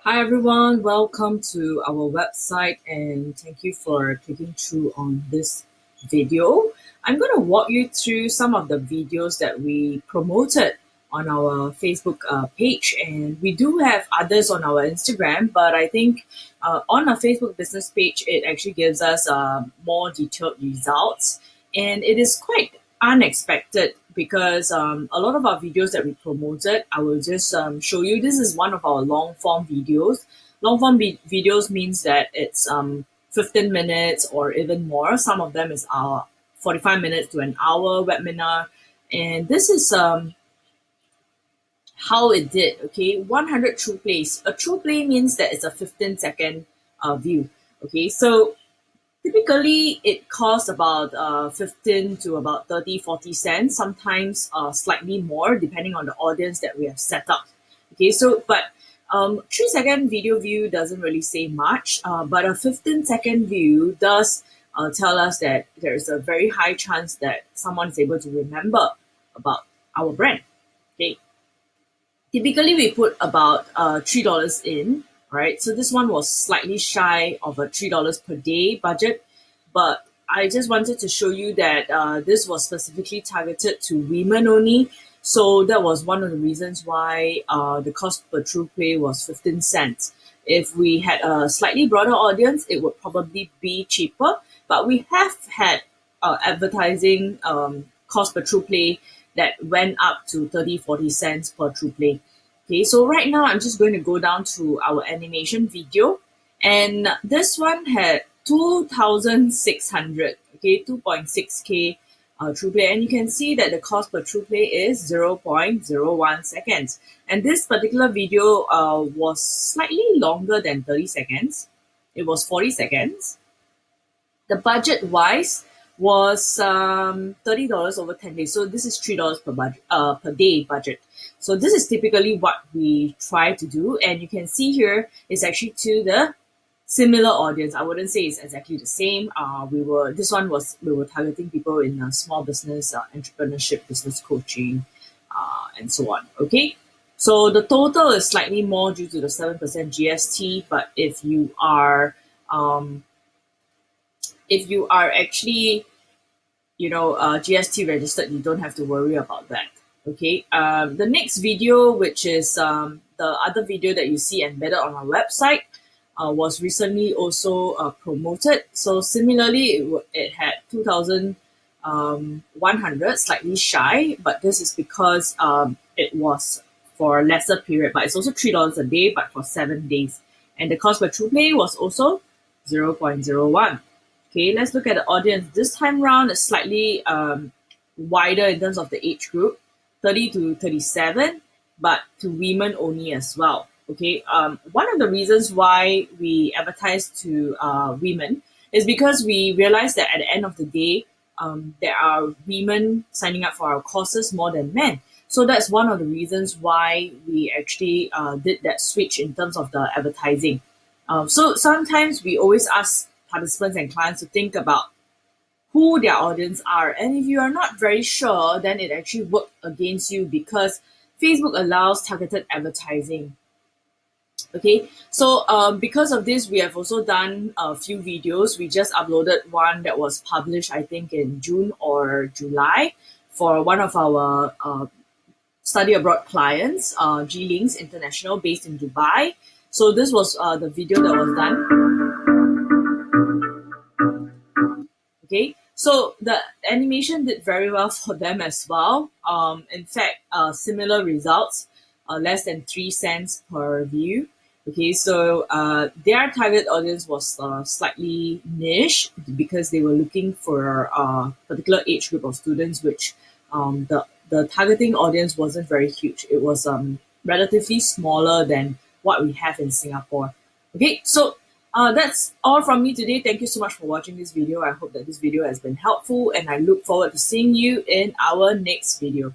Hi everyone, welcome to our website and thank you for clicking through on this video. I'm going to walk you through some of the videos that we promoted on our Facebook page, and we do have others on our Instagram, but I think on our Facebook business page it actually gives us more detailed results, and it is quite unexpected because a lot of our videos that we promoted, I will just show you. This is one of our long form videos. Long form videos means that it's 15 minutes or even more. Some of them is 45 minutes to an hour webinar. And this is how it did, okay? 100 true plays. A true play means that it's a 15-second view, okay? So typically, it costs about 15 to about 30, 40 cents, sometimes slightly more, depending on the audience that we have set up. Okay, so, but 3-second video view doesn't really say much, but a 15-second view does tell us that there is a very high chance that someone is able to remember about our brand. Okay, typically we put about $3 in, right? So this one was slightly shy of a $3 per day budget, but I just wanted to show you that this was specifically targeted to women only. So that was one of the reasons why the cost per true play was 15 cents. If we had a slightly broader audience, it would probably be cheaper, but we have had advertising cost per true play that went up to 30, 40 cents per true play. Okay, so right now I'm just going to go down to our animation video, and this one had 2,600, okay, 2.6K true play, and you can see that the cost per true play is 0.01 seconds. And this particular video was slightly longer than 30 seconds. It was 40 seconds. The budget wise was $30 over 10 days. So this is $3 per day budget. So this is typically what we try to do, and you can see here it's actually to the similar audience. I wouldn't say it's exactly the same. We were targeting people in small business, entrepreneurship, business coaching, and so on. Okay, so the total is slightly more due to the 7% GST, but if you are actually GST registered, you don't have to worry about that. Okay. The next video, which is the other video that you see embedded on our website, was recently also promoted. So similarly, it had 2,100, slightly shy, but this is because it was for a lesser period. But it's also $3 a day, but for 7 days. And the cost per true play was also 0.01. Okay, let's look at the audience. This time round is slightly wider in terms of the age group, 30 to 37, but to women only as well. Okay, one of the reasons why we advertise to women is because we realize that at the end of the day, there are women signing up for our courses more than men. So that's one of the reasons why we actually did that switch in terms of the advertising. So sometimes we always ask participants and clients to think about who their audience are. And if you are not very sure, then it actually works against you because Facebook allows targeted advertising. Okay, so because of this, we have also done a few videos. We just uploaded one that was published, I think, in June or July for one of our study abroad clients, G-Links International, based in Dubai. So this was the video that was done. Okay, so the animation did very well for them as well. In fact, similar results, less than 3 cents per view. Okay, so their target audience was slightly niche because they were looking for a particular age group of students, which the targeting audience wasn't very huge. It was relatively smaller than what we have in Singapore. Okay, so that's all from me today. Thank you so much for watching this video. I hope that this video has been helpful, and I look forward to seeing you in our next video.